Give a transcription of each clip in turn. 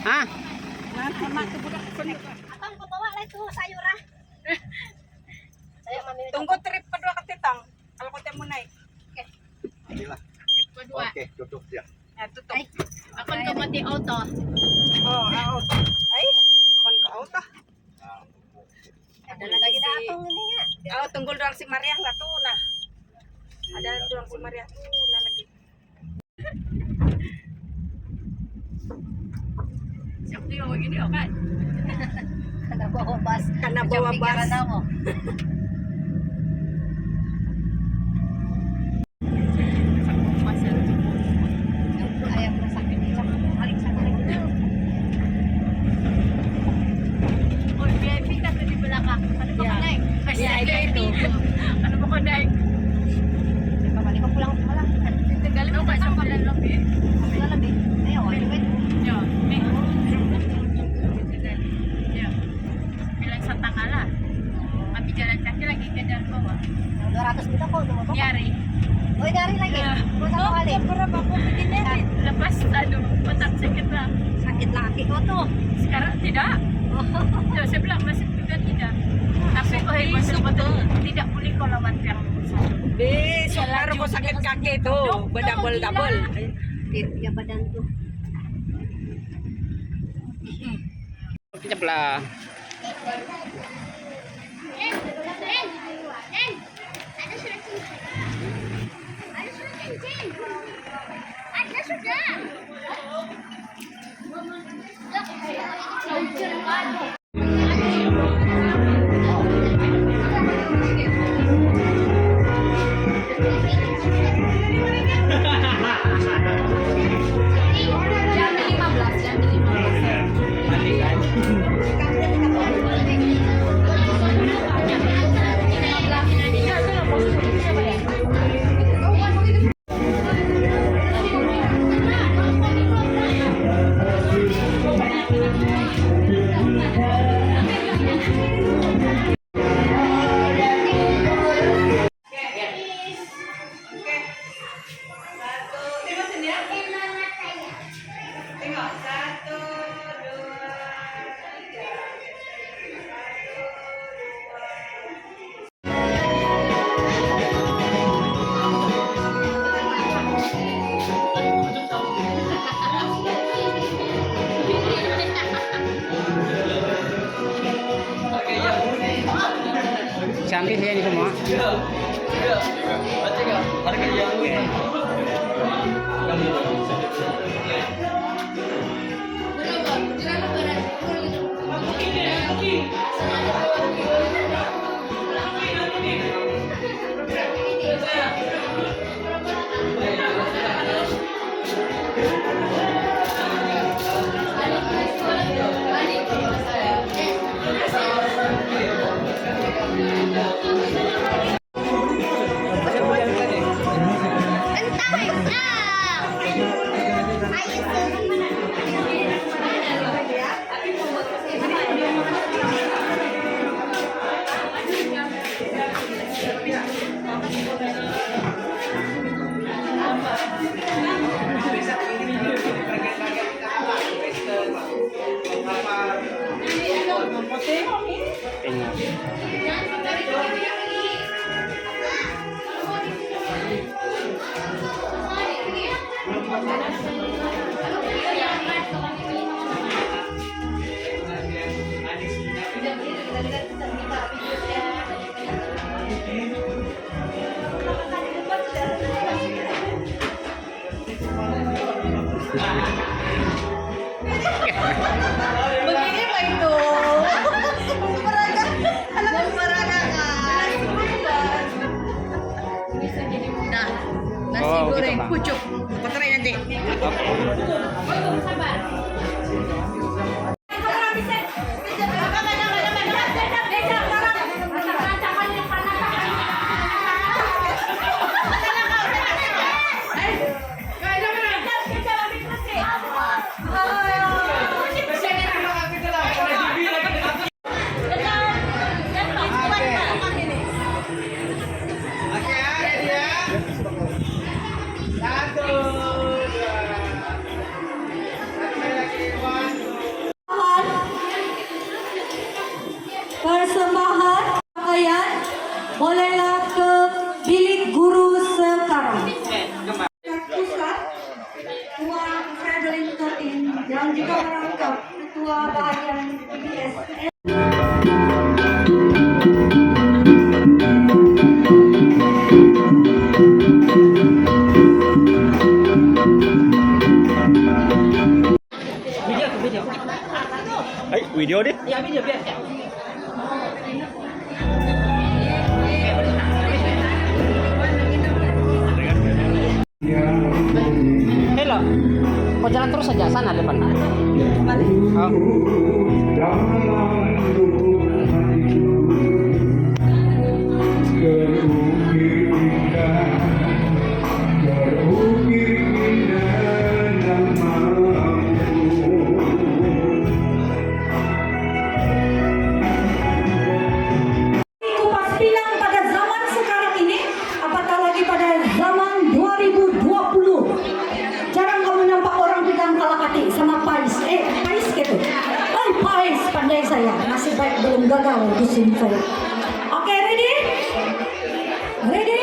Ha? Atang ko bawa lang ito sayura. Saya mamili. Tunggu trip kedua ke Titang. Kalau kau temu naik. Inilah. Oke, tutup ya. Ya, tutup. Ako ko mati auto. Oh, auto. Ay, kon ke auto. Ada lagi datang ini ya. Oh, tunggu doang si Maria lah tuh nah. Ada doang si Maria tuh nah lagi. Siapa yang begini kan? Karena bawa bas. Karena bawa bas. Ako. Ayam sakit di sana. Paling sakit. Oh, VIP kasi di belakang. Ano ba ka naik? VIP. Ano ba ka naik? Pabalik ko pulang malang. Tagal mo ba sa Malalabi? Malalabi. Ayaw, wait. Yo, may. Yo. Bilang sa Tangala. Kami jalan kaki lagi ke jalan bawah. 200 kita kok motor. Nyari. Oh, nyari lagi. Gua satu kali. Berapa aku begini? Lepas aduh, otak sakit lah. Sakit lagi kok tuh. Sekarang tidak. Tuh, saya bilang masih juga tidak. Tapi betul tidak boleh kalau yang satu. Baru kau sakit kaki tuh, berdabel-dabel. Ya badan tuh. Kejap lah. Cantik ya ini semua. Begini Pak itu. Memperagakan. Bisa jadi mudah. Nasi Oh, gitu, goreng Bang. pucuk. Puterin nanti. Sabar. video deh. Iya video biar. Hello. Kau jalan terus saja sana depan. Oh. Kupas Pinang pada zaman sekarang ini, apatah lagi pada zaman 2020. Jarang kamu nampak orang pegang kalakati sama pais. Pais gitu. Pais pandai saya. Nasib baik belum gagal di sini saya. Oke, ready? Ready?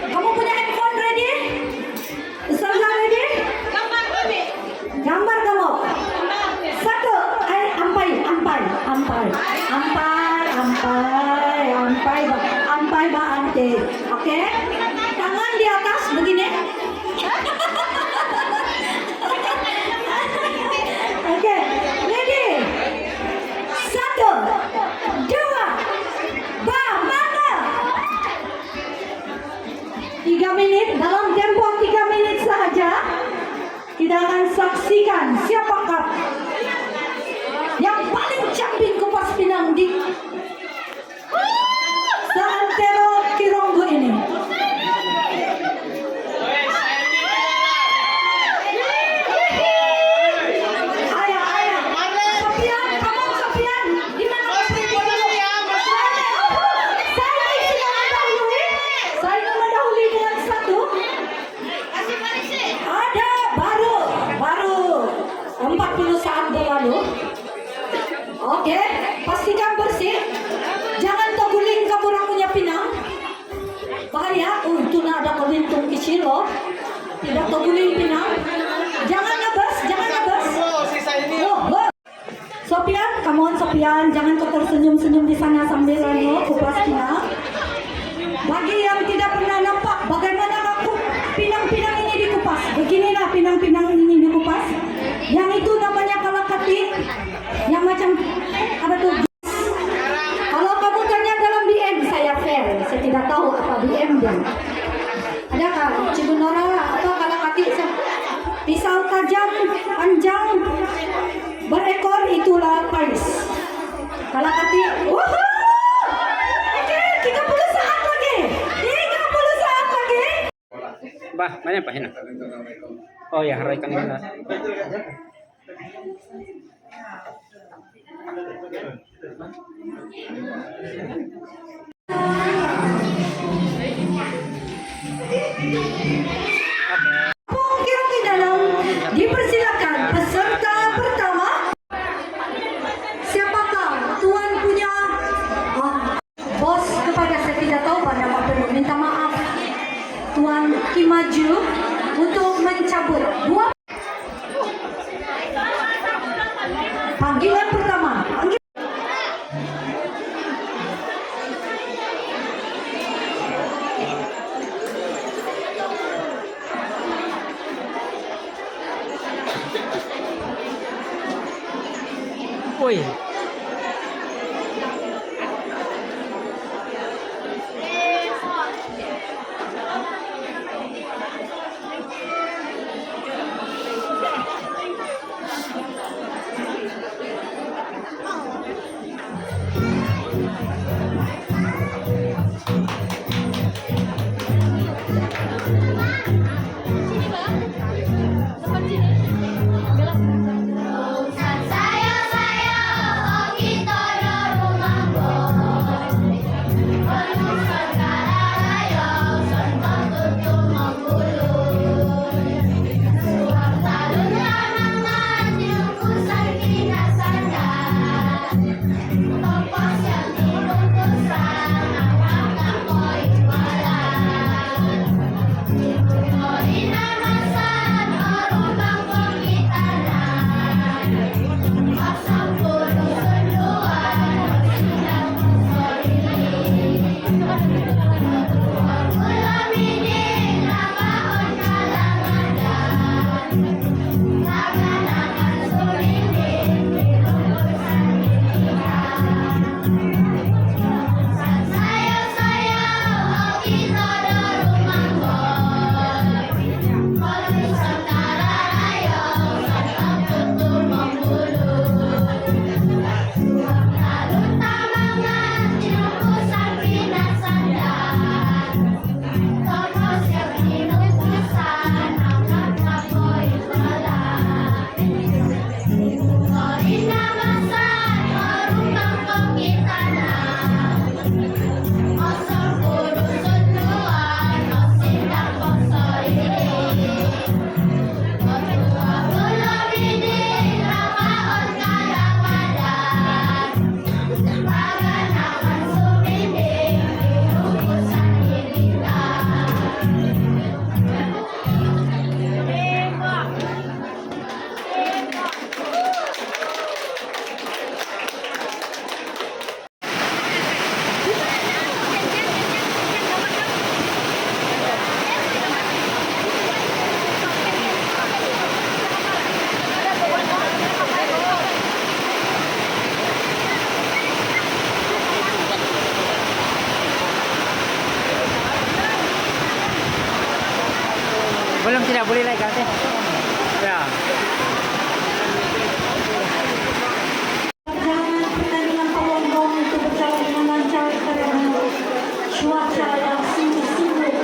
Kamu punya handphone ready? Ustazah ready? Gambar kamu. Satu, ampai ba ante. Oke? Tangan di atas begini. Oke, ready? Satu, dua, ba mana? 3 menit, dalam tempo 3 menit saja kita akan saksikan siapakah yang paling camping Kupas Pinang di seantero Kironggo ini. Ayah. Sofian, kamu Sofian. Di mana saya ingin mendahului dengan satu. Ada baru 40 saat berlalu. Oke, pastikan bersih. Jangan terguling ke orang punya pinang. Bahaya. Itu ada kelintung kecil loh. Tidak terguling pinang. Jangan ngebes. Sofian, come on Sofian, jangan kau tersenyum-senyum di sana sambil kupas pinang. Bagi yang tidak pernah nampak bagaimana aku pinang-pinang ini dikupas. Beginilah pinang-pinang ini dikupas. Yang itu namanya kalakati. Yang macam apa tuh? Kalau kamu tanya dalam BM saya fair. Saya tidak tahu apa BM dia. Adakah Cibunora atau kalakati pisau tajam panjang berekor itulah pais. Kalakati. Woohoo! Oke, 30 saat lagi. 30 saat lagi. Bah, mana Pak Hina? Oh ya, rekan Hina. Mungkin di dalam dipersilakan peserta pertama. Siapakah tuan punya bos kepada saya tidak tahu pada apa perlu minta maaf. Tuan Ki maju untuk mencabut dua panggilan pertama. Woi. Belum, tidak boleh naik ke atas. Ya. Perjalanan pertandingan Palembang itu berjalan dengan lancar karena cuaca yang sungguh-sungguh.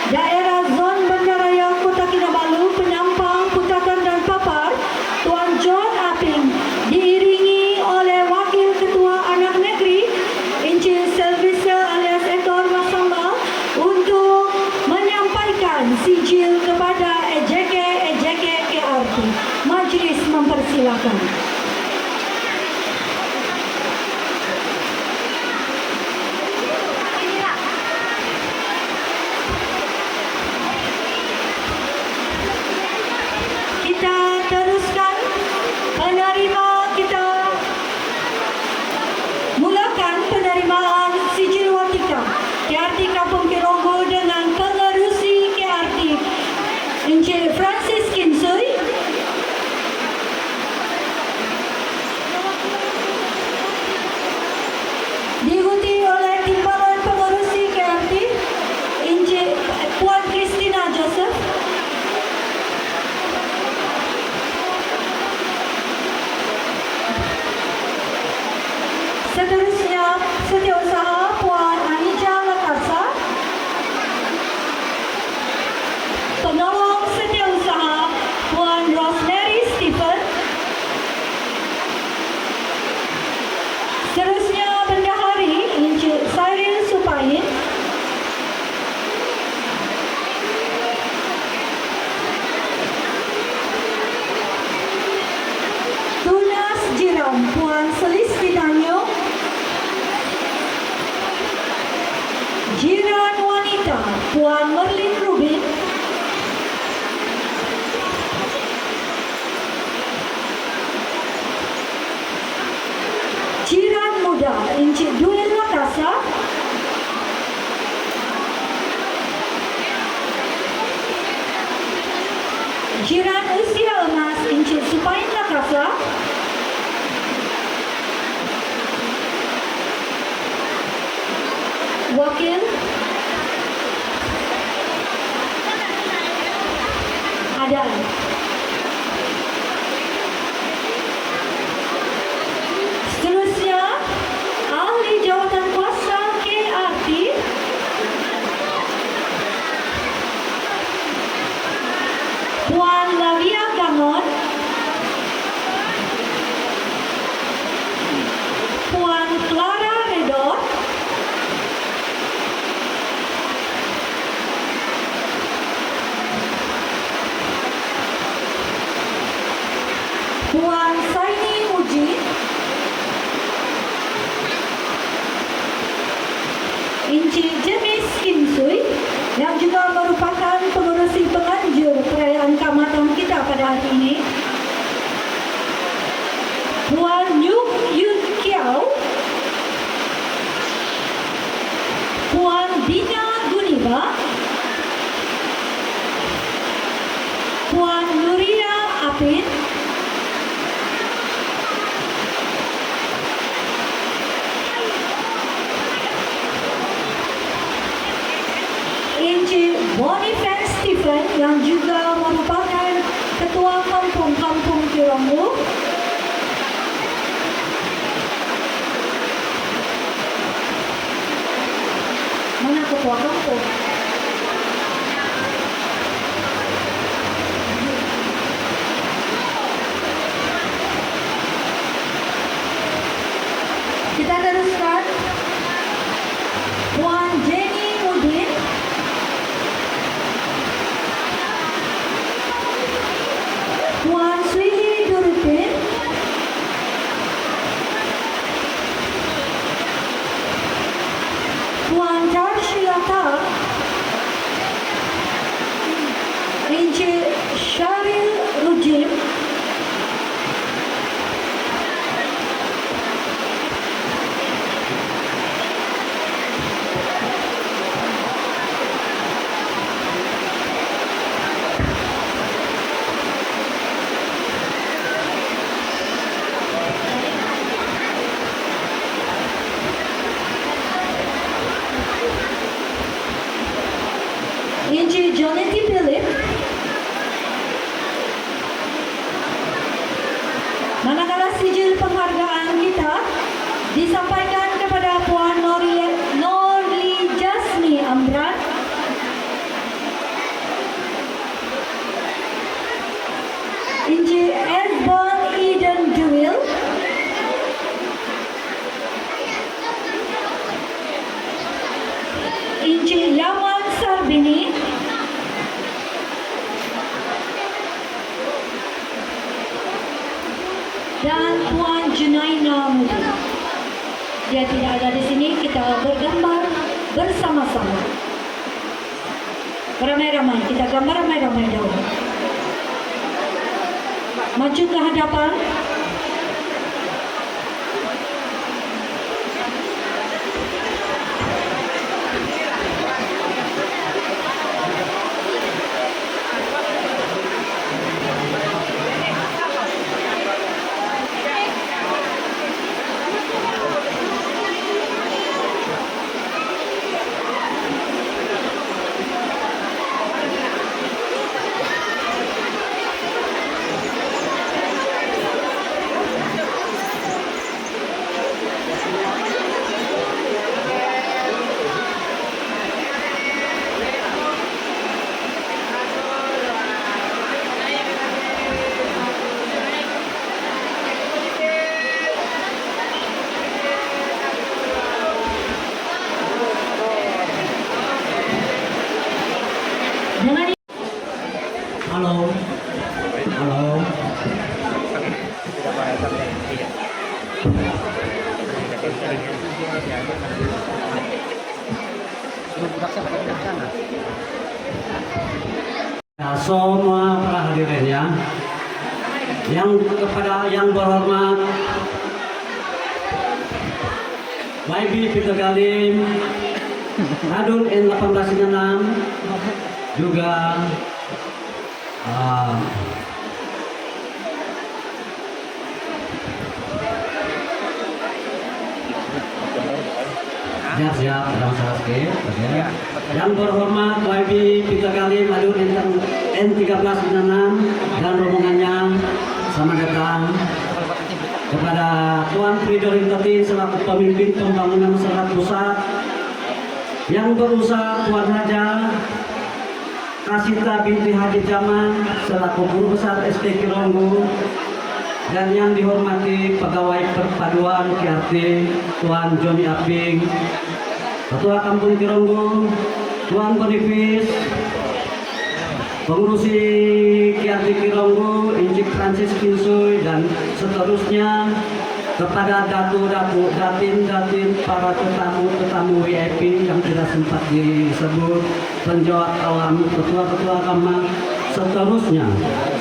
Daerah Zon Bandaraya Kota Kinabalu, penyampang, putakan dan papar, Tuan John Aping, diiringi oleh Wakil Ketua Anak Negeri, Encik Selvisa alias Ekor Masamba, untuk menyampaikan sijil kepada EJK KRT. Majlis mempersilakan. Kita teruskan kita mulakan penerimaan sijil watika KRT Kampung Kironggo dengan pengerusi KRT Encik Francis Kinsui, Setiausaha Puan Anija Lakarsa. Penolong Setiausaha Puan Rosemary Stephen. Seterusnya Bendahari Encik Cyril Supain. Tunas Jiran Puan Selis Didanyo. Jiran Wanita Puan Merlin Rubin. Jiran Muda Encik Duel Lakasa. Jiran Usia Emas Encik Supain Lakasa. Wakil Adan. Seterusnya Ahli Jawatan Kuasa KRT Puan Lavia Gamon. Puan Clara Redot. Puan Saini Muji. Encik James Kimsui yang juga merupakan pengurusi penganjur perayaan Kaamatan kita pada hari ini. Puan Yuk Yun Kiau. Puan Dina Guniba. Puan Nuria Apin. Encik Boniface Stephen yang juga merupakan Ketua Kampung-Kampung Kironggu. Mana Ketua Kampung? Kita teruskan. Puan Jenny Mudin. Puan Swili Durupin. Puan Darshilata. Encik Syaril Rujim. Encik Jonathan Philip. Manakala sijil penghargaan kita disampaikan kepada Puan Norli Jasmi Amran. Encik Edbon Eden Jewel. Encik Yaman Sarbini. Dan Puan Junaina Mudi. Dia tidak ada di sini, kita bergambar bersama-sama. Ramai-ramai, kita gambar ramai-ramai dahulu. Maju ke hadapan. Nah, semua para hadirin ya, yang kepada yang berhormat YB Peter Galim, Adun N1896, juga siap, dalam Saraske, yang berhormat YB Peter Galim, Adun N1396 dan rombongannya, selamat datang. Kepada Tuan Fridorin Teti selaku pemimpin pembangunan masyarakat pusat, yang berusaha Tuan Haja Kasita binti Haji Jaman selaku guru besar SD Kironggu, dan yang dihormati pegawai perpaduan KRT Tuan Joni Aping, Ketua Kampung Kironggu Tuan Bonifis, pengurusi KRT Kironggu Injik Francis Kinsuy, dan seterusnya kepada datu-datu, datin-datin, para tetamu VIP yang tidak sempat disebut, penjawat awam, ketua-ketua agama, seterusnya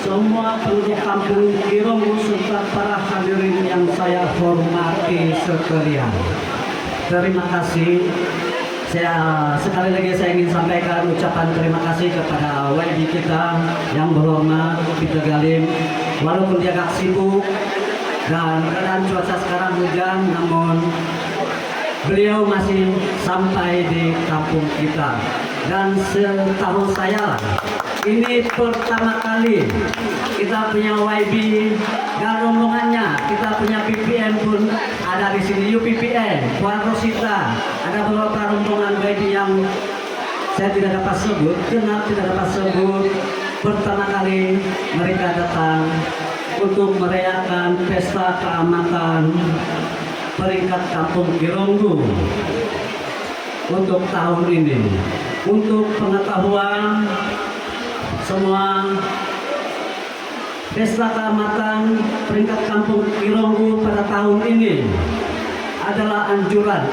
semua penduduk kampung Kironggu serta para hadirin yang saya hormati sekalian. Terima kasih. Sekali lagi saya ingin sampaikan ucapan terima kasih kepada YB kita yang berhormat Peter Galim, walaupun dia agak sibuk dan keadaan cuaca sekarang hujan, namun beliau masih sampai di kampung kita. Dan setahu saya ini pertama kali kita punya YB dan rombongannya, kita punya PPM pun ada di sini, UPPM, Puan Rosita, ada beberapa rombongan YB yang saya tidak dapat sebut, tidak dapat sebut. Pertama kali mereka datang untuk merayakan pesta keamatan peringkat kampung Kironggu untuk tahun ini. Untuk pengetahuan semua, pesta keamatan peringkat kampung Kironggu pada tahun ini adalah anjuran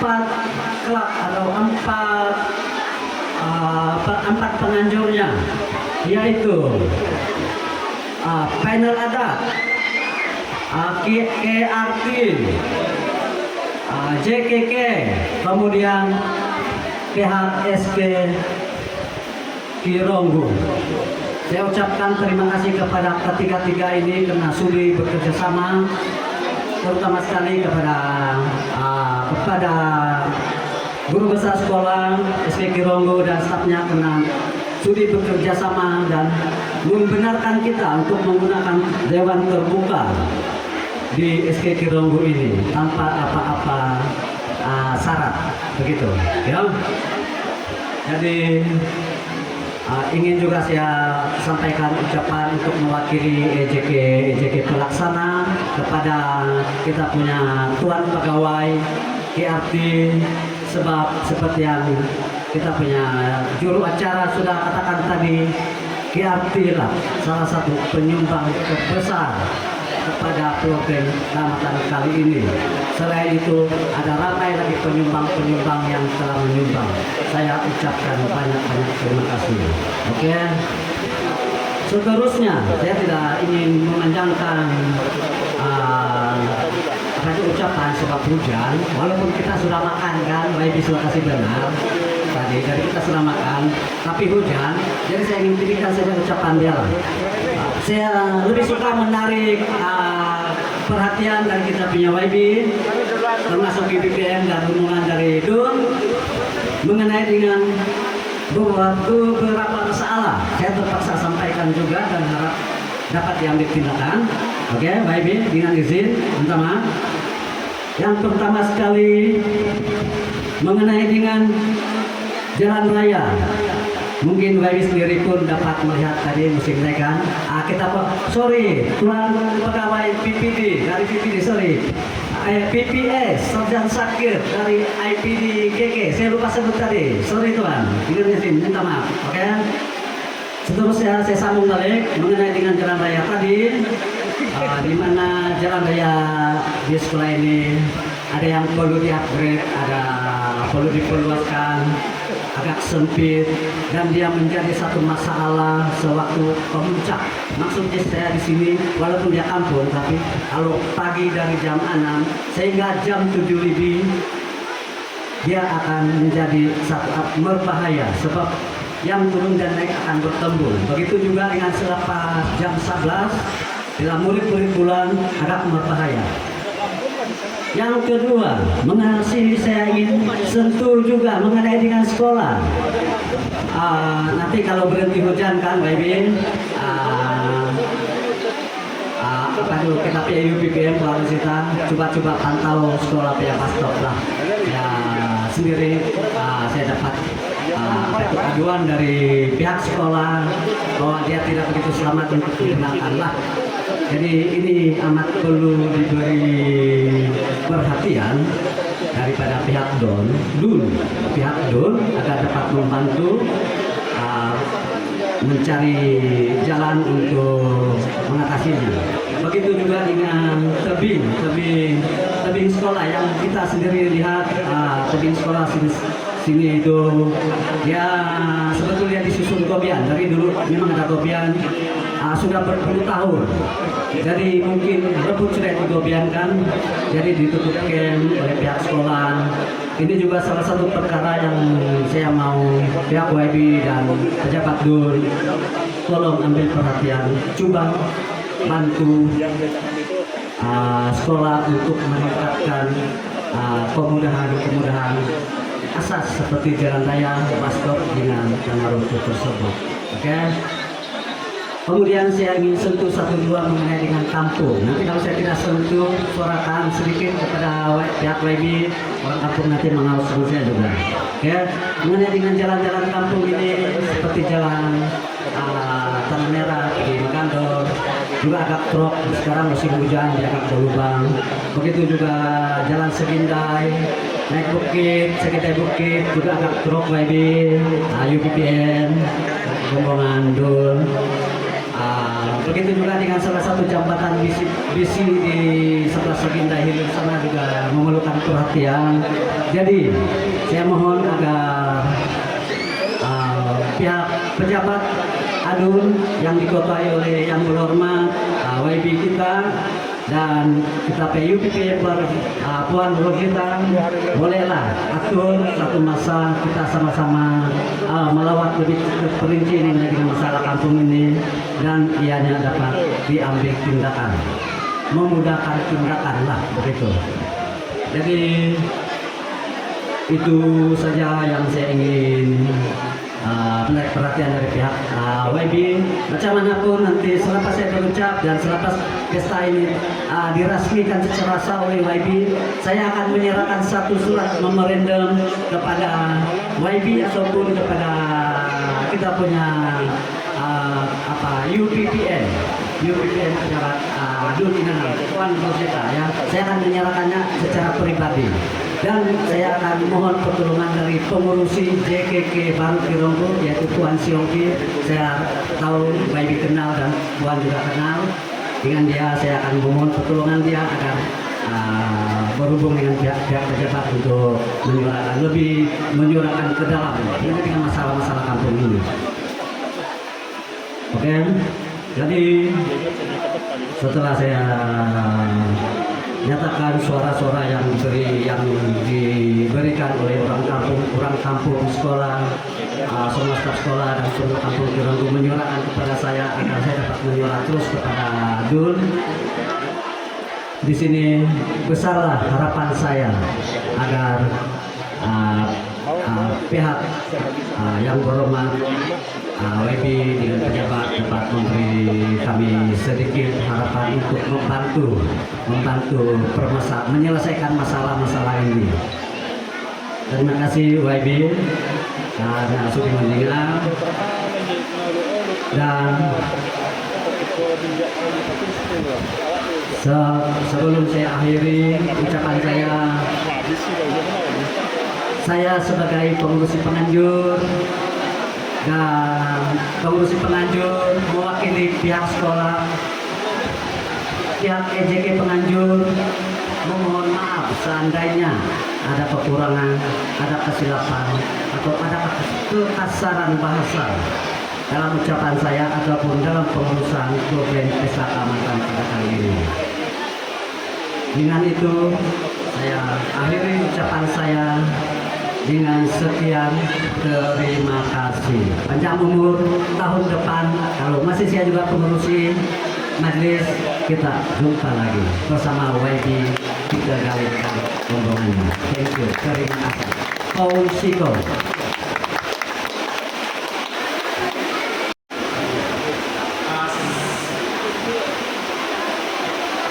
4 klub atau 4 penganjurnya, yaitu panel adat, KRT, JKK, kemudian PHSK Kironggu. Saya ucapkan terima kasih kepada ketiga-tiga ini karena sudi bekerja sama, terutama sekali kepada guru besar sekolah SD Kironggu dan stafnya karena sudi bekerja sama dan membenarkan kita untuk menggunakan dewan terbuka di SK Kironggu ini tanpa apa-apa syarat, begitu ya. Jadi ingin juga saya sampaikan ucapan untuk mewakili EJK pelaksana kepada kita punya tuan pegawai KRT, sebab seperti yang kita punya juru acara sudah katakan tadi, KRT lah salah satu penyumbang terbesar kepada program keamatan kali ini. Selain itu ada ramai lagi penyumbang-penyumbang yang telah menyumbang. Saya ucapkan banyak-banyak terima kasih. Oke. Seterusnya saya tidak ingin memanjangkan ucapan sebab hujan, walaupun kita sudah makan kan, baik bisa kasih benar tadi, jadi kita sudah makan, tapi hujan, jadi saya ingin pilihkan saja ucapan dia lah. Saya lebih suka menarik perhatian dari kita punya YB, termasuk BPM dan hubungan dari DUN, mengenai dengan beberapa masalah. Saya terpaksa sampaikan juga dan harap dapat diambil tindakan. Oke, YB dengan izin, minta maaf. Yang pertama sekali mengenai dengan jalan raya. Mungkin YB sendiri pun dapat melihat tadi musim kan. Tuan pegawai PPD dari PPD, PPS Sarjan Sakir dari IPD KK. Saya lupa sebut tadi. Tuan, minta maaf. Oke. Seterusnya saya sambung balik mengenai dengan jalan raya tadi, di mana jalan raya di sekolah ini ada yang perlu di-upgrade, ada perlu diperluaskan, agak sempit, dan dia menjadi satu masalah sewaktu pemuncak. Maksudnya saya di sini walaupun dia kampung, tapi kalau pagi dari jam 6 sehingga jam 7 lebih dia akan menjadi satu berbahaya sebab yang turun dan naik akan bertembung. Begitu juga dengan selepas jam 11 bila murid-murid pulang agak berbahaya. Yang kedua, mengenai saya ingin sentuh juga mengenai dengan sekolah. Nanti kalau berhenti hujan kan, baby, kita PU PPM kalau kita coba pantau sekolah PA Pastok lah. Ya sendiri saya dapat aduan dari pihak sekolah bahwa dia tidak begitu selamat untuk digunakan lah. Jadi ini amat perlu diberi perhatian daripada pihak pihak DON agar dapat membantu mencari jalan untuk mengatasinya. Begitu juga dengan tebing sekolah yang kita sendiri lihat, tebing sekolah sini itu ya sebetulnya disusun gobian dari dulu, memang ada gobian sudah berpuluh tahun, jadi mungkin rebut sudah digobiankan, jadi ditutup camp oleh pihak sekolah. Ini juga salah satu perkara yang saya mau pihak YB dan pejabat DUN tolong ambil perhatian, coba bantu sekolah untuk meningkatkan kemudahan asas seperti jalan raya, pastor dengan jalan rumput tersebut. Oke. Kemudian saya ingin sentuh satu dua mengenai dengan kampung. Nanti kalau saya tidak sentuh, suarakan sedikit kepada pihak YB, orang kampung nanti mengawas saya juga. Ya, mengenai dengan jalan-jalan kampung ini seperti jalan Tanah Merah di Magandor, juga agak truk sekarang musim hujan dia agak berlubang. Begitu juga jalan Segindai, naik bukit, Segindai bukit juga agak truk YB, UPPN, rombongan DUN. Begitu juga dengan salah satu jembatan bisi di sebelah Segindai Hilir sana juga memerlukan perhatian. Jadi saya mohon agar pihak pejabat ADUN yang diketuai oleh yang berhormat YB kita dan kita PUPP Puan Guru kita, bolehlah atur satu masa kita sama-sama melawat lebih perinci ini dengan masalah kampung ini, dan ianya dapat diambil tindakan, memudahkan tindakan lah begitu. Jadi itu saja yang saya ingin menarik perhatian dari pihak YB. Macam mana pun nanti selepas saya berucap dan selepas pesta ini diresmikan secara sah oleh YB, saya akan menyerahkan satu surat memorandum kepada YB ataupun kepada kita punya UPPN pejabat DUN Puan Rosita ya. Saya akan menyerahkannya secara pribadi. Dan saya akan mohon pertolongan dari pengurusi JKK Baru Kironggo, yaitu Puan Siongki. Saya tahu YB kenal dan Puan juga kenal. Dengan dia saya akan memohon pertolongan dia agar berhubung dengan pihak pejabat untuk menyuarakan ke dalam dengan masalah-masalah kampung ini. Oke, jadi setelah saya nyatakan suara-suara yang diberikan oleh orang kampung sekolah, semua staf sekolah dan semua kampung Kironggo menyuarakan kepada saya agar saya dapat menyuarakan terus kepada DUN. Di sini besarlah harapan saya agar pihak yang berhormat YB dengan pejabat dapat memberi kami sedikit harapan untuk membantu menyelesaikan masalah-masalah ini. Terima kasih YB karena sudah mendengar, dan sebelum saya akhiri ucapan saya sebagai pengurusi penganjur mewakili pihak sekolah, pihak EJK penganjur memohon maaf seandainya ada kekurangan, ada kesilapan, atau ada kekasaran bahasa dalam ucapan saya ataupun dalam pengurusan program pesta keamanan pada kali ini. Dengan itu saya akhiri ucapan saya dengan sekian, terima kasih. Panjang umur, tahun depan kalau masih saya juga pengurusi majelis, kita jumpa lagi bersama YB, kita galakkan rombongannya. Thank you, terima kasih. Paul Siko.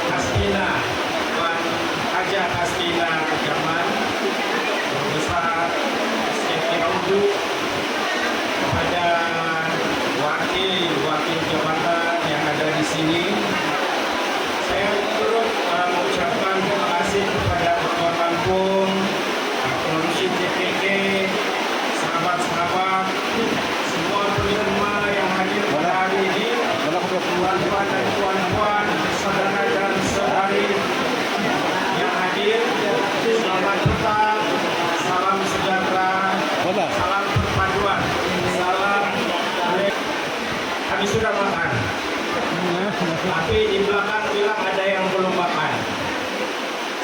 Kastina, Tuan Haja Kastina Jaman, Besar Sekiraudu, kepada wakil jabatan yang ada di sini, saya turut mengucapkan terima kasih kepada Ketua Kampung, pengurusi TPK, sahabat-sahabat, semua penerima yang hadir pada hari ini, tuan-tuan dan puan-puan, saudara dan saudari yang hadir, selamat petang, salam sejahtera, salam perpaduan, salam. Kami sudah makan, tapi di belakang bilang ada yang belum makan.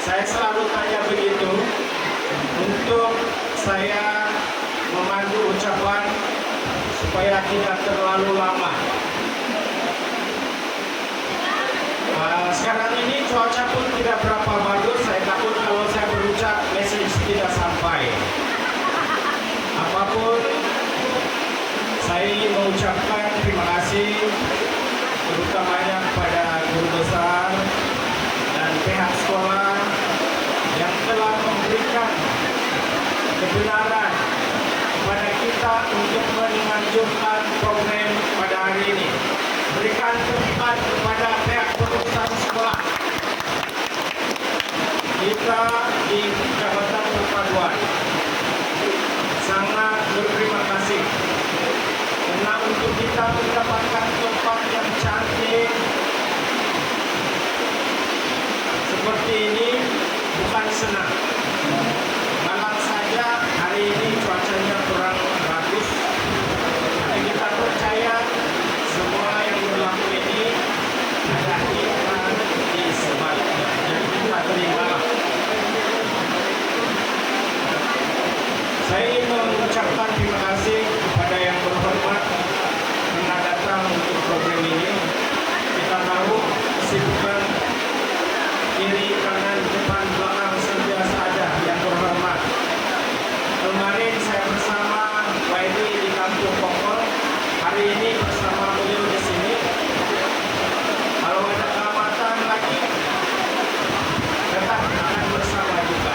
Saya selalu tanya begitu untuk saya memandu ucapan supaya tidak terlalu lama. Sekarang ini cuaca pun tidak berapa bagus. Saya takut kalau saya berucap message tidak sampai. Apapun, saya ingin mengucapkan terima kasih terutamanya kepada guru besar dan pihak sekolah yang telah memberikan kebenaran kepada kita untuk menganjurkan program pada hari ini. Berikan tempat kepada pihak perusahaan sekolah. Kita di Jabatan Perpaduan sangat berterima kasih karena untuk kita mendapatkan tempat yang cantik seperti ini bukan senang. Malang saja hari ini cuacanya kurang bagus, tapi kita percaya semua yang berlaku ini ada hikmah di sebaliknya. Jadi kita terimalah. Saya ingin mengucapkan terima kasih kepada yang berhormat yang datang untuk program ini. Kita tahu kesibukan kiri, kanan, depan, belakang senantiasa ada yang berhormat. Kemarin saya bersama YB di Kampung Pokok, hari ini bersama beliau di sini. Kalau ada keamatan lagi, tetap akan bersama juga.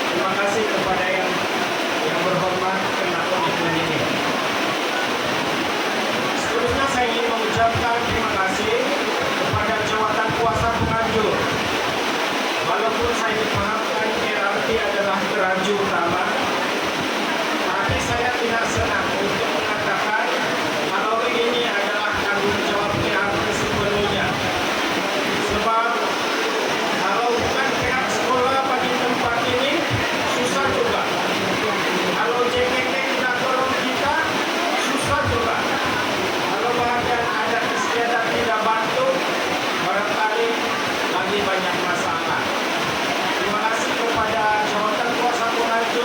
Terima kasih kepada yang berhormat kena komitmen ini. Seterusnya saya ingin mengucapkan terima kasih kepada jawatan kuasa penganjur. Walaupun saya dipahamkan RRT adalah keraju utama, tapi saya tidak senang untuk mengatakan kalau ini adalah tanggung jawab RRT sepenuhnya. Sebab kalau bukan pihak sekolah bagi tempat ini, susah juga. Kalau JKT tidak tolong kita, susah juga. Kalau bahagian adat istiadat tidak bantu, barangkali lagi banyak masalah. Terima kasih kepada jawatan kuasa penganjur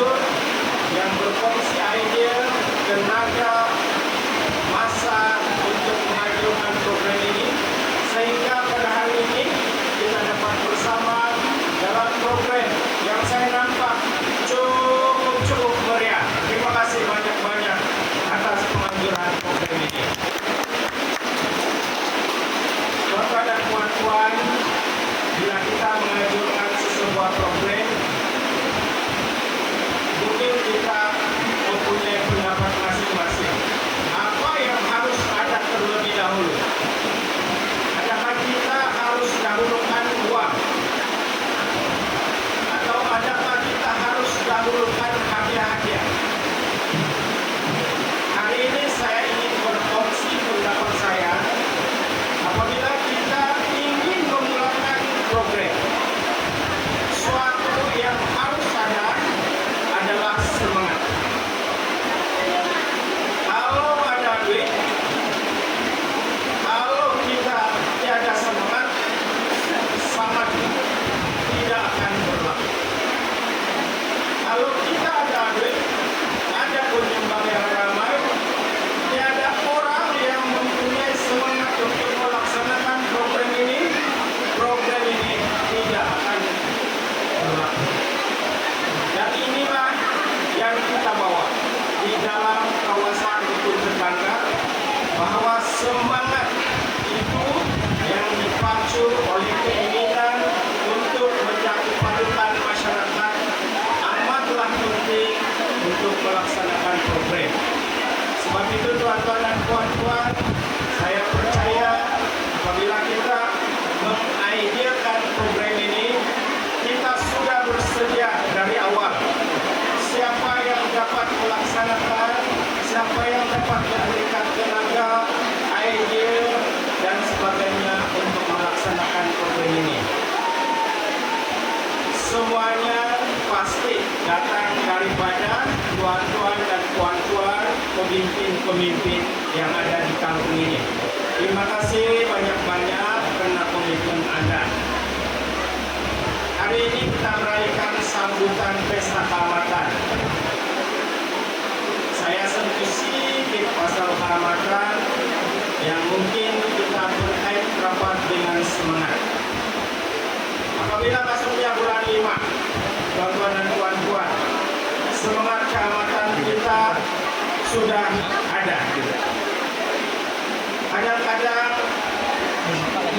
semuanya pasti datang daripada tuan-tuan dan puan-puan pemimpin-pemimpin yang ada di kampung ini. Terima kasih banyak-banyak karena komitmen Anda. Hari ini kita merayakan sambutan Pesta Keamatan. Saya sentuh sedikit pasal keamatan yang mungkin kita berkait rapat dengan semangat. Apabila masuknya bulan 5, tuan-tuan dan puan-puan, semangat keamatan kita sudah ada. Kadang-kadang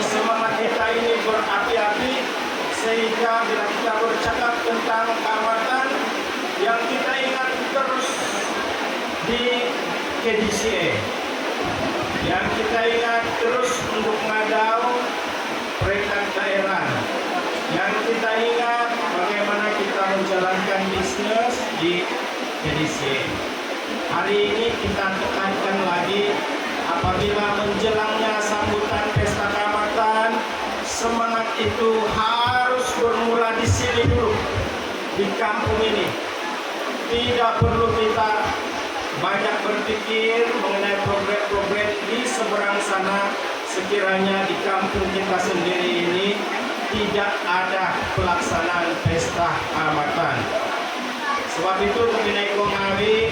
semangat kita ini berapi-api sehingga bila kita bercakap tentang keamatan yang kita ingat terus di KDCA, yang kita ingat terus untuk ngadau peringkat daerah, yang kita ingat bagaimana kita menjalankan bisnis di KDCA. Hari ini kita tekankan lagi, apabila menjelangnya sambutan Pesta Keamatan, semangat itu harus bermula di sini dulu, di kampung ini. Tidak perlu kita banyak berpikir mengenai program-program di seberang sana, sekiranya di kampung kita sendiri ini tidak ada pelaksanaan Pesta Keamatan. Sebab itu mengenai Kongawi,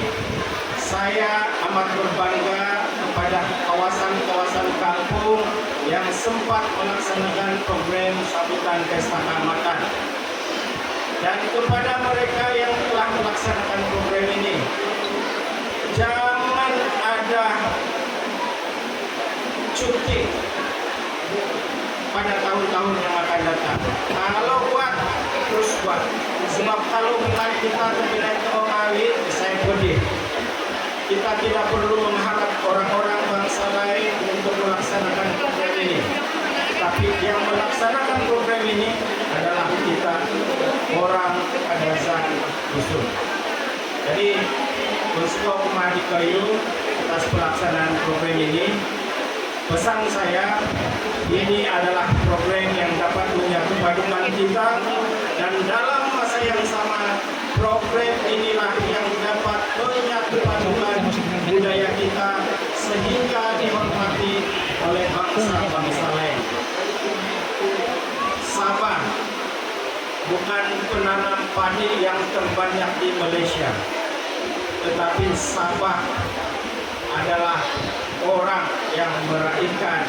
saya amat berbangga kepada kawasan-kawasan kampung yang sempat melaksanakan program sambutan Pesta Keamatan. Dan kepada mereka yang telah melaksanakan program ini, jangan ada cuti pada tahun-tahun yang akan datang. Kalau buat, terus buat. Sebab kalau mulai kita terpilih ke Kongawi, saya pedih. Kita tidak perlu mengharap orang-orang bangsa lain untuk melaksanakan program ini. Tapi yang melaksanakan program ini adalah kita, orang Kadazan Dusun. Jadi, Posko Kumadi Kayu atas pelaksanaan program ini, pesan saya, ini adalah program yang dapat menyatu padukan kita, dan dalam masa yang sama, program inilah yang dapat menyatu padukan budaya kita sehingga dihormati oleh bangsa-bangsa lain. Sabah bukan penanam padi yang terbanyak di Malaysia, tetapi Sabah adalah orang yang meraihkan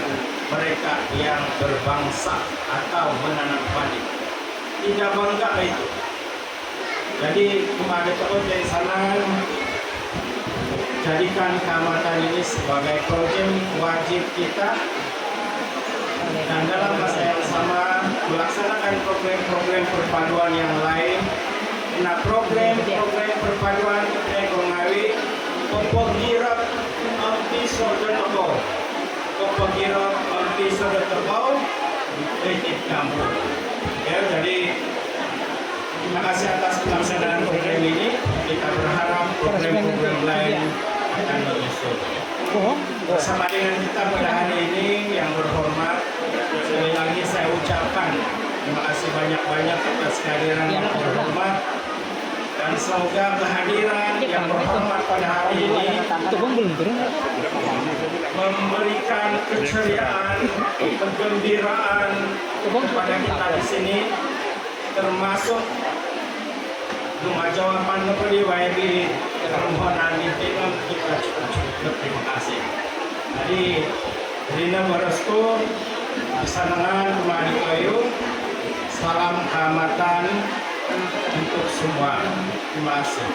mereka yang berbangsa atau menanam padi. Tidak bangga itu. Jadi kepada teman dari sana, jadikan keamatan ini sebagai program wajib kita, dan dalam masa yang sama melaksanakan program-program perpaduan yang lain. Nah, program-program perpaduan kita Kongawi, Kopogirap Ampi Sodetebau, Kopogirap Ampi Sodetebau, Ekip Kampung. Ya, jadi terima kasih atas pelaksanaan program ini. Kita berharap program-program lain akan menyusul. Bersama dengan kita pada hari ini yang berhormat, sekali lagi saya ucapkan terima kasih banyak-banyak atas kehadiran yang berhormat, dan semoga kehadiran yang berhormat pada hari ini memberikan keceriaan, kegembiraan kepada kita di sini, termasuk jawaban kepada YB permohonan itu kita cukup terima kasih. Jadi Rina Barosko, Sanangan Kumadi Kayu, salam keamatan untuk semua. Terima kasih.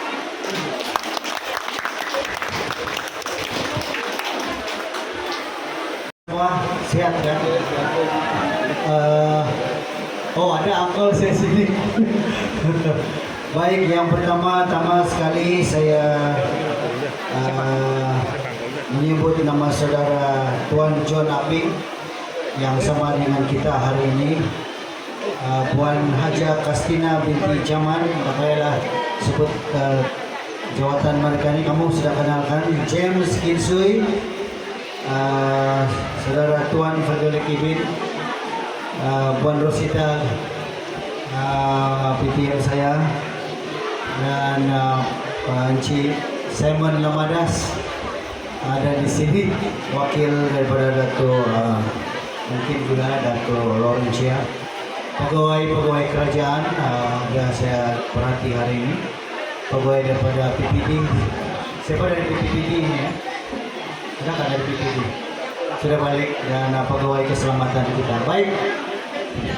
Wah, sehat ya. Oh, ada uncle saya sini. Baik, yang pertama-tama sekali saya menyebut nama saudara Tuan John Aping yang sama dengan kita hari ini. Puan Haja Kastina binti Jaman, pakailah sebut jawatan mereka ini, kamu sudah kenalkan. James Kinsui, saudara Tuan Fadli Kibin, Puan Rosita PPM saya dan Pak Encik Simon Lamadas ada di sini, wakil daripada Dato mungkin juga Dato Laurencia, pegawai kerajaan yang saya perhati hari ini, pegawai daripada PPD. Siapa dari PPD ini ya? Ada kan dari PPD? Sudah balik, dan pegawai keselamatan kita. Baik,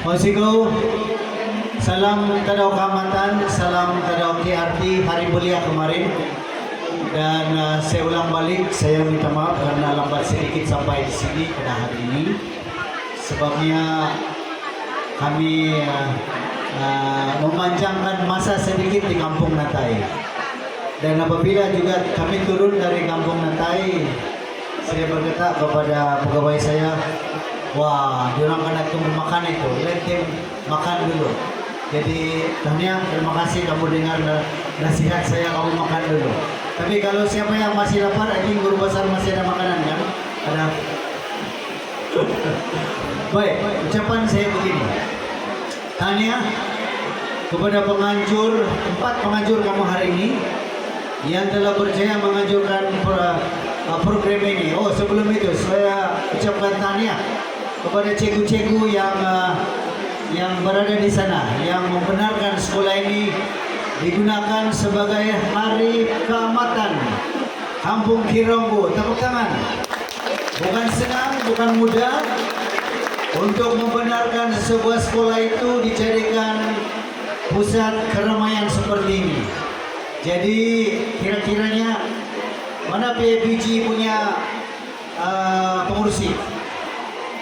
Masiko, salam tadau kehormatan, salam tadau KRT hari mulia kemarin. Dan saya ulang balik, saya minta maaf karena lambat sedikit sampai di sini pada hari ini. Sebabnya kami memanjangkan masa sedikit di Kampung Natai. Dan apabila juga kami turun dari Kampung Natai, saya berkata kepada pegawai saya, wah, diorang kena tunggu makan itu, let them makan dulu. Jadi, Tania, terima kasih kamu dengar nasihat saya, kamu makan dulu. Tapi kalau siapa yang masih lapar, I think guru besar masih ada makanan kan? Ada. Baik, ucapan saya begini. Tania, kepada penganjur, 4 penganjur kamu hari ini yang telah berjaya menganjurkan program ini. Oh, sebelum itu saya ucapkan tahniah kepada cikgu-cikgu yang berada di sana, yang membenarkan sekolah ini digunakan sebagai hari keamatan Kampung Kironggo. Tepuk tangan. Bukan senang, bukan mudah untuk membenarkan sebuah sekolah itu dijadikan pusat keramaian seperti ini. Jadi kira-kiranya mana PBG punya pengurusi?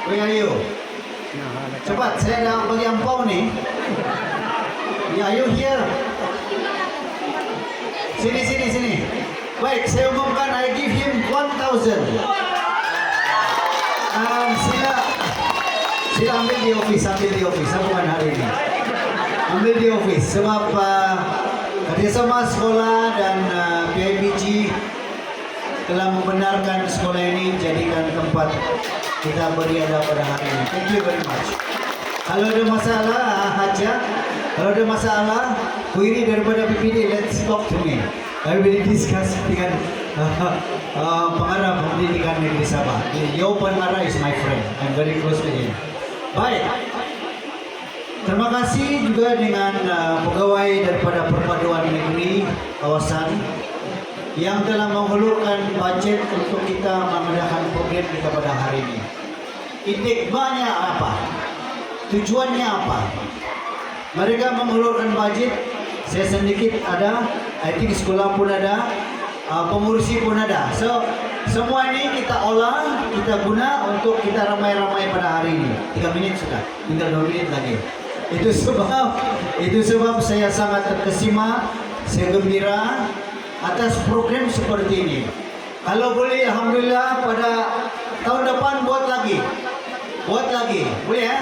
Where are you? Cepat, saya dah bagi ampau nih. Are you here? Sini. Baik, saya umumkan, I give him 1,000. Sila ambil di office, bukan hari ini. Ambil di office, sebab kerjasama sekolah dan PIBG telah membenarkan sekolah ini jadikan tempat kita beriadah pada hari ini. Thank you very much. Kalau ada masalah, Haja, kalau ada masalah, query daripada PPD, let's talk to me. I will discuss dengan pengarah pendidikan negeri Sabah. Yo pengarah is my friend. I'm very close to him. Baik. Terima kasih juga dengan pegawai daripada perpaduan negeri kawasan yang telah menghulurkan bajet untuk kita mengadakan program kita pada hari ini. Intikmanya apa? Tujuannya apa? Mereka menghulurkan bajet, saya sedikit ada, I think sekolah pun ada, pengurusi pun ada. So, semua ini kita olah, kita guna untuk kita ramai-ramai pada hari ini. 3 menit sudah, tinggal 2 menit lagi. Itu sebab saya sangat terkesima, saya gembira atas program seperti ini. Kalau boleh, alhamdulillah pada tahun depan buat lagi, boleh ya,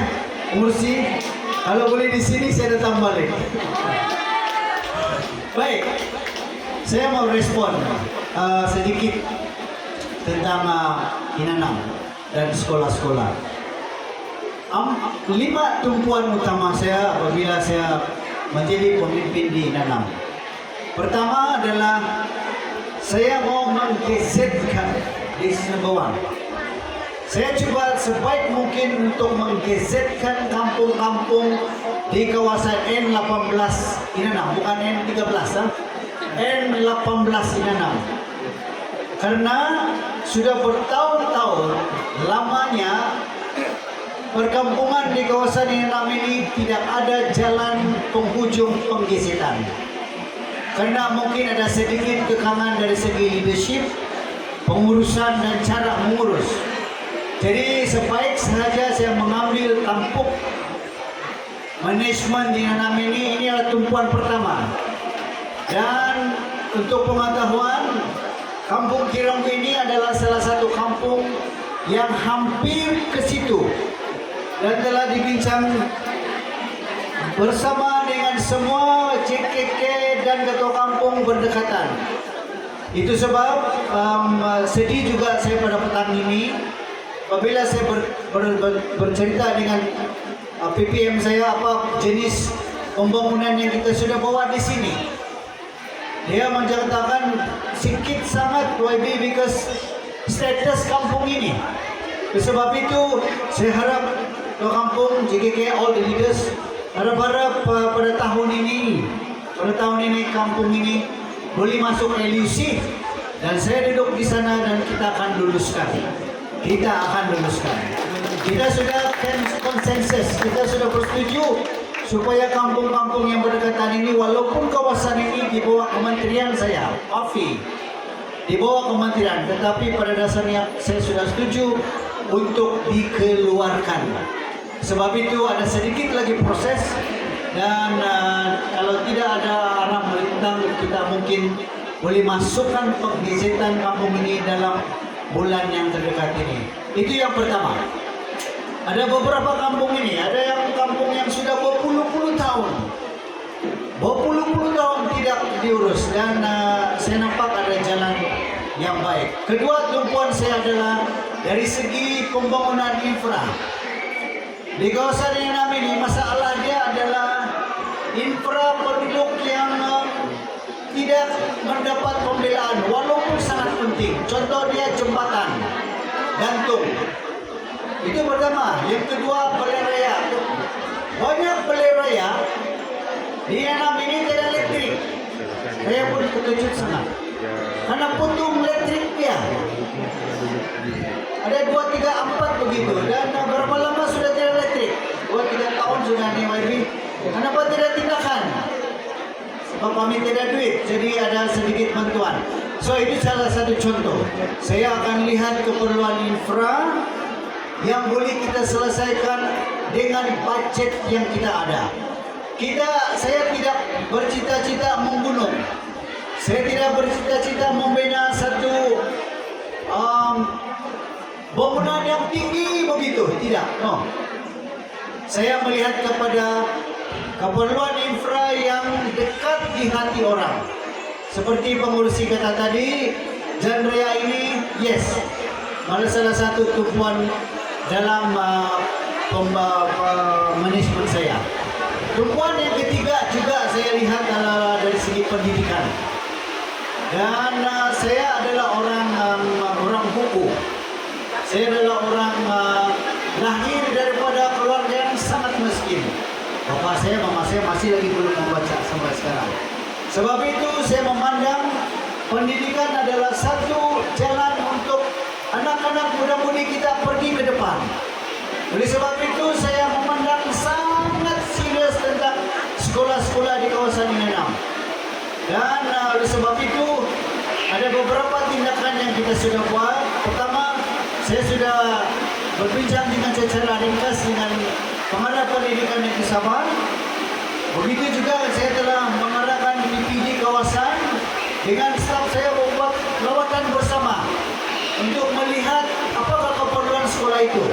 pengurusi. Kalau boleh di sini saya datang balik. Baik, saya mau respon sedikit tentang Inanam dan sekolah-sekolah. 5 tumpuan utama saya apabila saya menjadi pemimpin di Inanam. Pertama adalah saya mau menggesetkan, this is number 1. Saya coba sebaik mungkin untuk menggesetkan kampung-kampung di kawasan N18 Inanam, bukan N13, N18 Inanam. Karena sudah bertahun-tahun lamanya perkampungan di kawasan Inanam ini tidak ada jalan penghujung penggesetan. Karena mungkin ada sedikit kekangan dari segi leadership, pengurusan dan cara mengurus. Jadi sebaik sahaja saya mengambil tampuk manajemen di Inanam ini adalah tumpuan pertama. Dan untuk pengetahuan, Kampung Kironggo ini adalah salah satu kampung yang hampir ke situ dan telah dibincang bersama dengan semua CKK dan ketua kampung berdekatan. Itu sebab sedih juga saya pada petang ini apabila saya bercerita dengan PPM saya apa jenis pembangunan yang kita sudah bawa di sini. Dia menyatakan sikit sangat YB because status kampung ini. Sebab itu saya harap ke kampung JKK all the leaders harap-harap pada tahun ini kampung ini boleh masuk LUC dan saya duduk di sana dan kita akan luluskan. Kita sudah konsensus, kita sudah bersetuju supaya kampung-kampung yang berdekatan ini walaupun kawasan ini di bawah kementerian saya, AFI, di bawah kementerian, tetapi pada dasarnya saya sudah setuju untuk dikeluarkan. Sebab itu ada sedikit lagi proses dan kalau tidak ada arah melintang kita mungkin boleh masukkan penggesetan kampung ini dalam bulan yang terdekat ini. Itu yang pertama. Ada beberapa kampung ini, ada yang kampung yang sudah berpuluh-puluh tahun tidak diurus dan saya nampak ada jalan yang baik. Kedua tumpuan saya adalah dari segi pembangunan infra. Di kawasan yang ini masalah dia adalah infra penduduk yang tidak mendapat pembelaan walaupun sangat penting. Contoh dia jembatan gantung. Itu pertama. Yang kedua balai raya. Banyak balai raya di Nanam ini tidak listrik. Saya pun terkejut sangat. Karena putung listrik dia. Ada 2, 3, 4 begitu. Dan berapa lama sudah tidak listrik? 2, 3 tahun sudah nih YB. Kenapa tidak tindakan? Sebab kami tidak duit. Jadi ada sedikit bantuan. So itu salah satu contoh. Saya akan lihat keperluan infra yang boleh kita selesaikan dengan budget yang kita ada. Saya tidak bercita-cita membunuh. Saya tidak bercita-cita membina satu bangunan yang tinggi begitu. Tidak, no. Saya melihat kepada keperluan infra yang dekat di hati orang. Seperti pengurusi kata tadi, jalan raya ini, yes, malah salah satu tumpuan dalam manajemen saya. Tumpuan yang ketiga juga saya lihat adalah dari segi pendidikan. Dan saya adalah orang buku. Saya adalah orang lahir daripada keluarga yang sangat miskin. Bapak saya, mama saya masih lagi belum membaca sampai sekarang. Sebab itu saya memandang pendidikan adalah satu jalan untuk anak-anak muda-mudi kita pergi ke depan. Oleh sebab itu saya memandang sangat serius tentang sekolah-sekolah di kawasan Nanam. Dan oleh sebab itu ada beberapa tindakan yang kita sudah buat. Pertama, saya sudah berbincang dengan secara ringkas dengan pengarah pendidikan Negeri Sabah. Begitu juga saya telah mengarahkan DPD kawasan dengan staf saya membuat lawatan bersama untuk melihat apakah keperluan sekolah itu.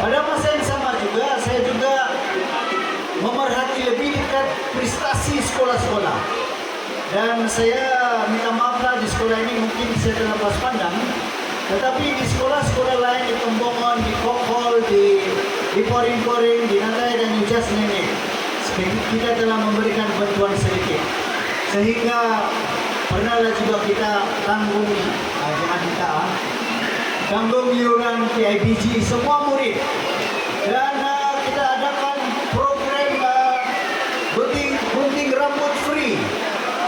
Pada masa yang sama juga saya juga memerhati lebih dekat prestasi sekolah-sekolah. Dan saya minta maaflah di sekolah ini mungkin saya terlepas pandang, tetapi di sekolah-sekolah lain di Pembongan, di Kokol, di Poring-Poring, di Nantai dan Ujas ini kita telah memberikan bantuan sedikit. Sehingga pernahlah juga kita tanggung tanggung iuran PIBG semua murid. Dan kita adakan program gunting rambut free.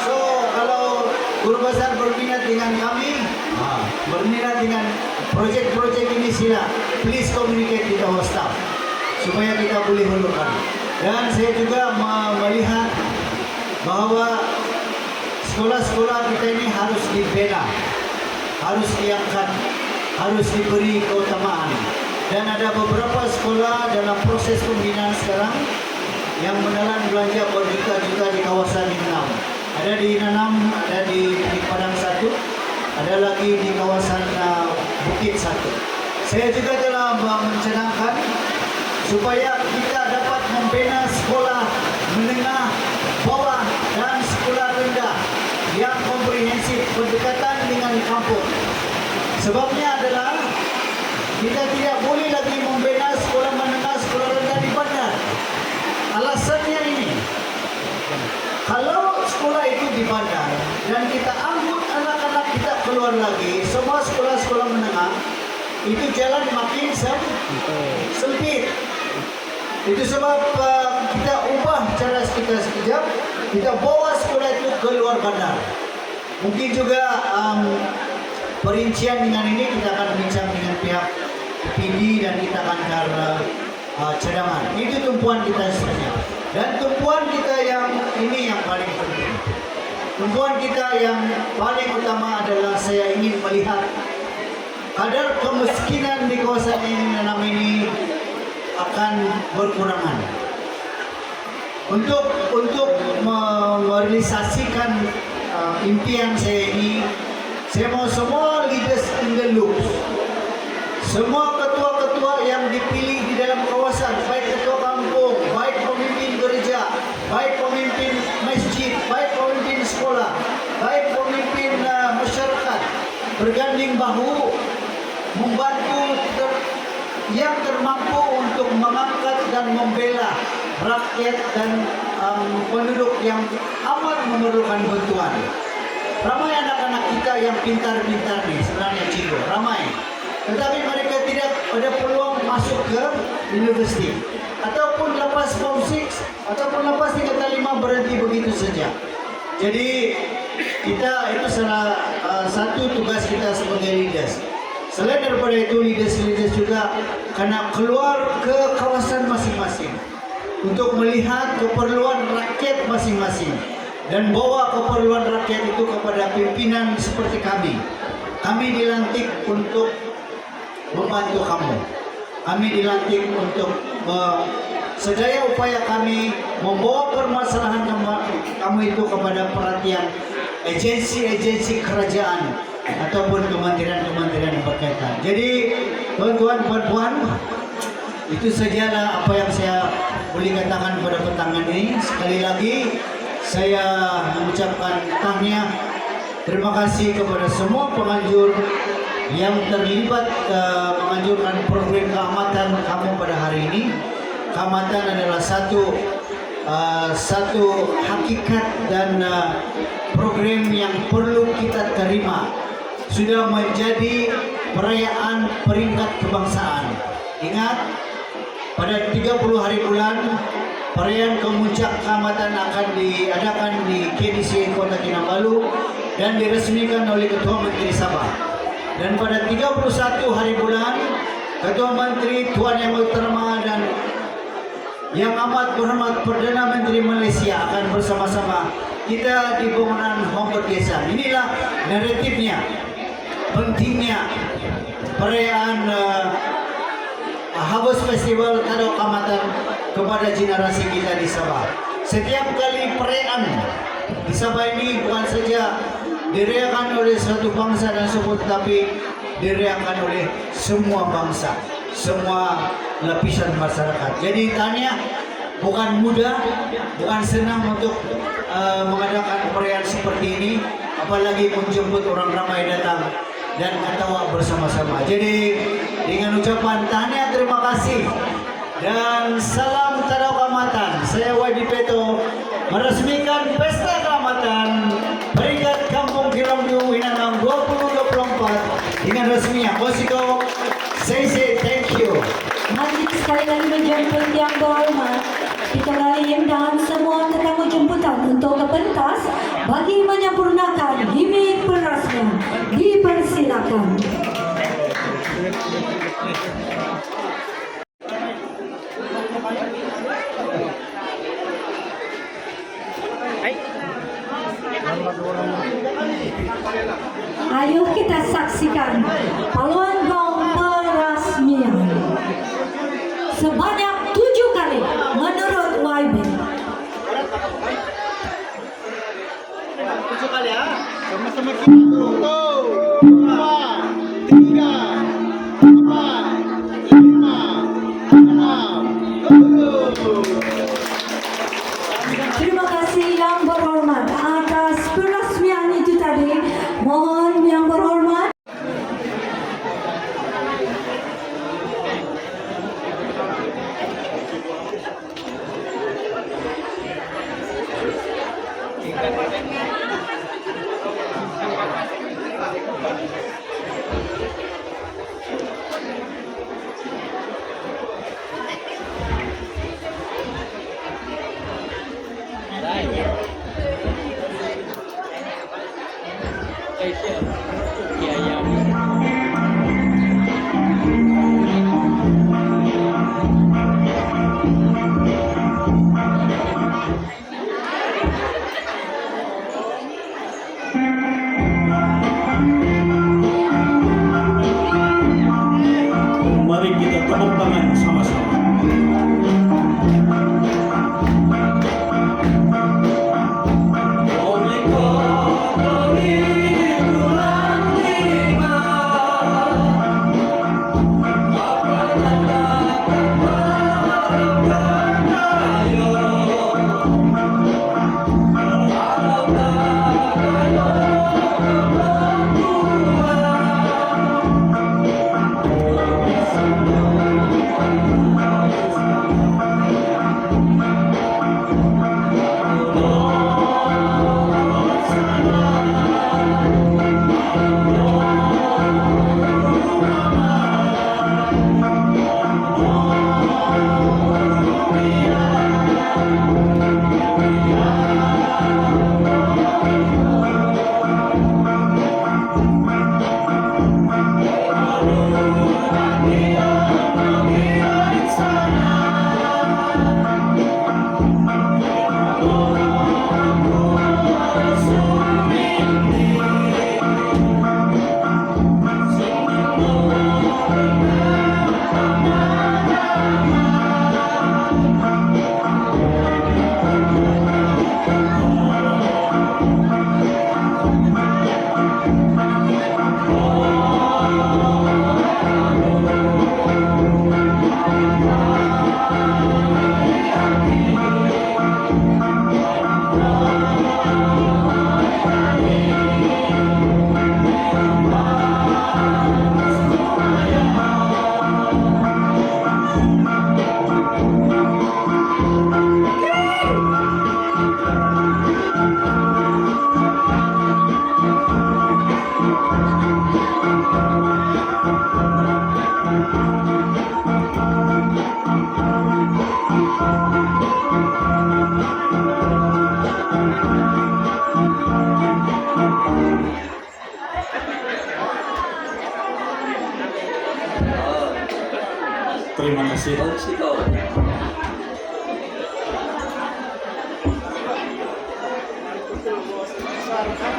So kalau guru besar berminat dengan kami, berminat dengan projek-projek ini, sila please communicate with our staff supaya kita boleh hulurkan. Dan saya juga melihat bahwa sekolah-sekolah kita ini harus dibina, harus diangkat, harus diberi keutamaan. Dan ada beberapa sekolah dalam proses pembinaan sekarang yang menelan belanja berjuta-juta di kawasan Nanam. Ada di Nanam, ada di Padang 1, ada lagi di kawasan Bukit 1. Saya juga telah mencadangkan supaya kita dapat membina sekolah menengah bawah dan sekolah rendah yang komprehensif berdekatan dengan kampung. Sebabnya adalah kita tidak boleh lagi membina sekolah menengah, sekolah rendah di bandar. Alasannya ini, Kalau sekolah itu di bandar dan kita angkut anak-anak kita keluar lagi, semua sekolah-sekolah menengah itu jalan makin sempit. Itu sebab kita ubah cara kita sekejap, kita bawa sekolah itu ke luar bandar. Mungkin juga perincian dengan ini kita akan bincang dengan pihak PD dan kita akan cadangan. Itu tumpuan kita sebenarnya. Dan tumpuan kita yang ini yang paling penting. Tumpuan kita yang paling utama adalah saya ingin melihat kadar kemiskinan di kawasan ini akan berkurangan. Untuk merealisasikan impian saya ini, saya mau semua leaders in the loop, semua ketua-ketua yang dipilih di dalam kawasan, baik ketua kampung, baik pemimpin gereja, baik pemimpin masjid, baik pemimpin sekolah, baik pemimpin masyarakat, berganding bahu membantu yang termampu untuk mengangkat dan membela rakyat dan penduduk yang amat memerlukan bantuan. Ramai anak-anak kita yang pintar-pintar nih sebenarnya Ciko, ramai. Tetapi mereka tidak ada peluang masuk ke universiti ataupun lepas form 6 ataupun lepas tingkatan 5 berhenti begitu saja. Jadi kita itu salah satu tugas kita sebagai leaders. Selain daripada itu, leaders juga kena keluar ke kawasan masing-masing untuk melihat keperluan rakyat masing-masing dan bawa keperluan rakyat itu kepada pimpinan seperti kami. Kami dilantik untuk membantu kamu. Kami dilantik untuk sedaya upaya kami membawa permasalahan kamu itu kepada perhatian agensi-agensi kerajaan ataupun kementerian-kementerian yang berkaitan. Jadi tuan-tuan, puan-puan, itu sajalah apa yang saya boleh katakan pada petang ini. Sekali lagi saya mengucapkan tahniah, terima kasih kepada semua penganjur yang terlibat menganjurkan program keamatan kamu pada hari ini. Keamatan adalah satu hakikat dan program yang perlu kita terima. Sudah menjadi perayaan peringkat kebangsaan. Ingat, pada 30 hari bulan perayaan kemuncak keamatan akan diadakan di KDC Kota Kinabalu dan diresmikan oleh Ketua Menteri Sabah. Dan pada 31 hari bulan Ketua Menteri Tuan Yang Utama dan Yang Amat Berhormat Perdana Menteri Malaysia akan bersama-sama kita di bangunan Hongkot Desa. Inilah naratifnya, pentingnya perayaan Harvest Festival Tadau Keamatan kepada generasi kita di Sabah. Setiap kali perayaan di Sabah ini bukan saja dirayakan oleh suatu bangsa dan suku, tetapi dirayakan oleh semua bangsa, semua lapisan masyarakat. Jadi tanya, bukan mudah, bukan senang untuk mengadakan perayaan seperti ini, apalagi menjemput orang ramai datang dan ketawa bersama-sama. Jadi dengan ucapan tahniah, terima kasih dan salam Tadau Keamatan. Saya Wadi Peto meresmikan Pesta Keamatan peringkat Kampung Kironggu Winanam 2024 dengan resminya. Bosiko, say thank you. Mari sekali lagi menjemput yang berhormat, kita lain dan semua tetamu jemputan untuk ke pentas bagi menyempurnakan gimik perasmian. Dipersilakan. Ayo kita saksikan paluan gong perasmian sebanyak 7 kali menurut YB. 7 kali ya. Sama-sama kita. 1, 2, 3, 4, 5, 6, 7. Terima kasih yang berhormat atas perasmian itu tadi. Mohon yang berhormat. barusan.